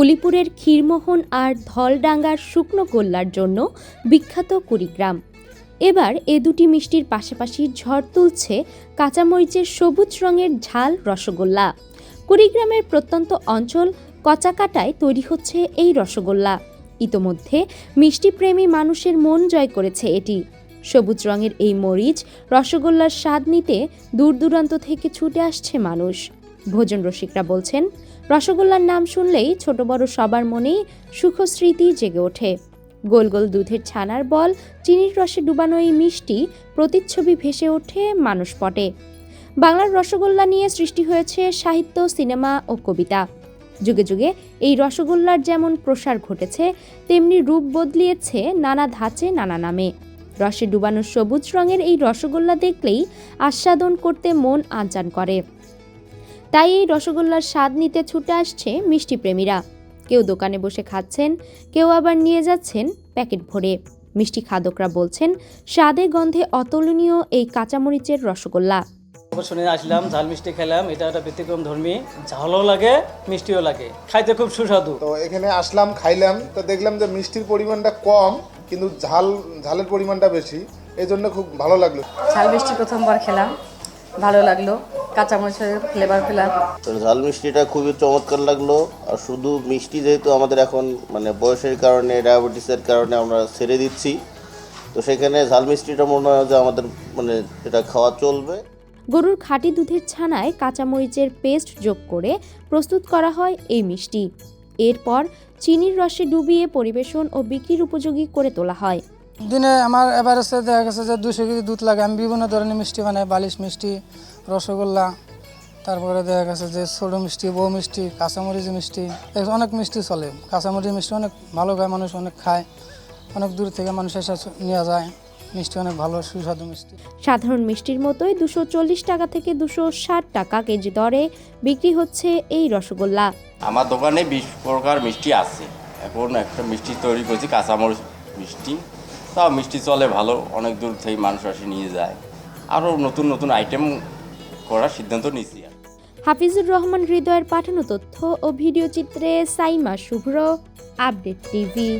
উলিপুরের ক্ষীরমোহন আর ধলডাঙ্গার শুকনো গোল্লার জন্য বিখ্যাত কুড়িগ্রাম। এবার এ দুটি মিষ্টির পাশাপাশি ঝড় তুলছে কাঁচামরিচের সবুজ রঙের ঝাল রসগোল্লা। কুড়িগ্রামের প্রত্যন্ত অঞ্চল কচাকাটায় তৈরি হচ্ছে এই রসগোল্লা। ইতোমধ্যে মিষ্টিপ্রেমী মানুষের মন জয় করেছে এটি। সবুজ রঙের এই মরিচ রসগোল্লার স্বাদ নিতে দূর দূরান্ত থেকে ছুটে আসছে মানুষ। ভোজন রসিকরা বলছেন, রসগোল্লার নাম শুনলেই ছোট বড় সবার মনেই সুখস্মৃতি জেগে ওঠে। গোল গোল দুধের ছানার বল, চিনির রসে ডুবানো এই মিষ্টি প্রতিচ্ছবি ভেসে ওঠে মানুষপটে। বাংলার রসগোল্লা নিয়ে সৃষ্টি হয়েছে সাহিত্য, সিনেমা ও কবিতা। যুগে যুগে এই রসগোল্লার যেমন প্রসার ঘটেছে, তেমনি রূপ বদলিয়েছে নানা ধাঁচে, নানা নামে। রসে ডুবানো সবুজ রঙের এই রসগোল্লা দেখলেই আস্বাদন করতে মন আনচান করে। তাই এই রসগোল্লার স্বাদ নিতে ছুটে আসছে মিষ্টি প্রেমীরা। কেউ দোকানে বসে খাচ্ছেন, কেউ আবার নিয়ে যাচ্ছেন প্যাকেট ভরে। মিষ্টি খাদকরা বলছেন, স্বাদে গন্ধে অতুলনীয় এই কাঁচামরিচের রসগোল্লা। শুনে আসলাম, ঝাল মিষ্টি খেলাম, এটা একটা ব্যতিক্রম ধর্মী, ঝালও লাগে মিষ্টিও লাগে, খাইতে খুব সুস্বাদু। তো এখানে আসলাম, খাইলাম, তো দেখলাম যে মিষ্টির পরিমাণটা কম কিন্তু ঝালের পরিমাণটা বেশি, এই জন্য খুব ভালো লাগলো। ঝাল মিষ্টি প্রথমবার খেলাম, ভালো লাগলো, কাঁচামরিচের ফ্লেভার পেলাম। ঝাল মিষ্টিটা খুবই চমৎকার লাগলো। আর শুধু মিষ্টি যেহেতু আমাদের এখন বয়সের কারণে, ডায়াবেটিসের কারণে আমরা ছেড়ে দিচ্ছি, তো সেখানে ঝাল মিষ্টিটা মনে হয় যে আমাদের এটা খাওয়া চলবে। গরুর খাঁটি দুধের ছানায় কাঁচামরিচের পেস্ট যোগ করে প্রস্তুত করা হয় এই মিষ্টি। এরপর চিনির রসে ডুবিয়ে পরিবেশন ও বিক্রির উপযোগী করে তোলা হয়। দিনে আমার এভারেজে দেখা গেছে যে 200 কেজি দুধ লাগে। আমি বিভিন্ন ধরনের মিষ্টি বানাই, বালিশ মিষ্টি, রসগোল্লা, তারপরে দেখা গেছে যে ছোটো মিষ্টি, বউ মিষ্টি, কাঁচামরিচ মিষ্টি, অনেক মিষ্টি চলে। কাঁচামরিচ মিষ্টি অনেক ভালো খায় মানুষ, অনেক খায়, অনেক দূর থেকে মানুষ এসে নিয়ে যায়। মিষ্টি অনেক ভালো, সুস্বাদু মিষ্টি। সাধারণ মিষ্টির মতোই 240 টাকা থেকে 260 টাকা কেজি দরে বিক্রি হচ্ছে এই রসগোল্লা। আমার দোকানে 20 প্রকার মিষ্টি আছে। এখন একটা মিষ্টি তৈরি করছি, কাঁচামরিচ মিষ্টি। তাও মিষ্টি চলে ভালো, অনেক দূর থেকে মানুষ আসে নিয়ে যায়। আরও নতুন নতুন আইটেম করার সিদ্ধান্ত নিচ্ছি। হাফিজুর রহমান হৃদয়ের পাঠানো তথ্য ও ভিডিও চিত্রে সাইমা শুভ্র, আপডেট টিভি।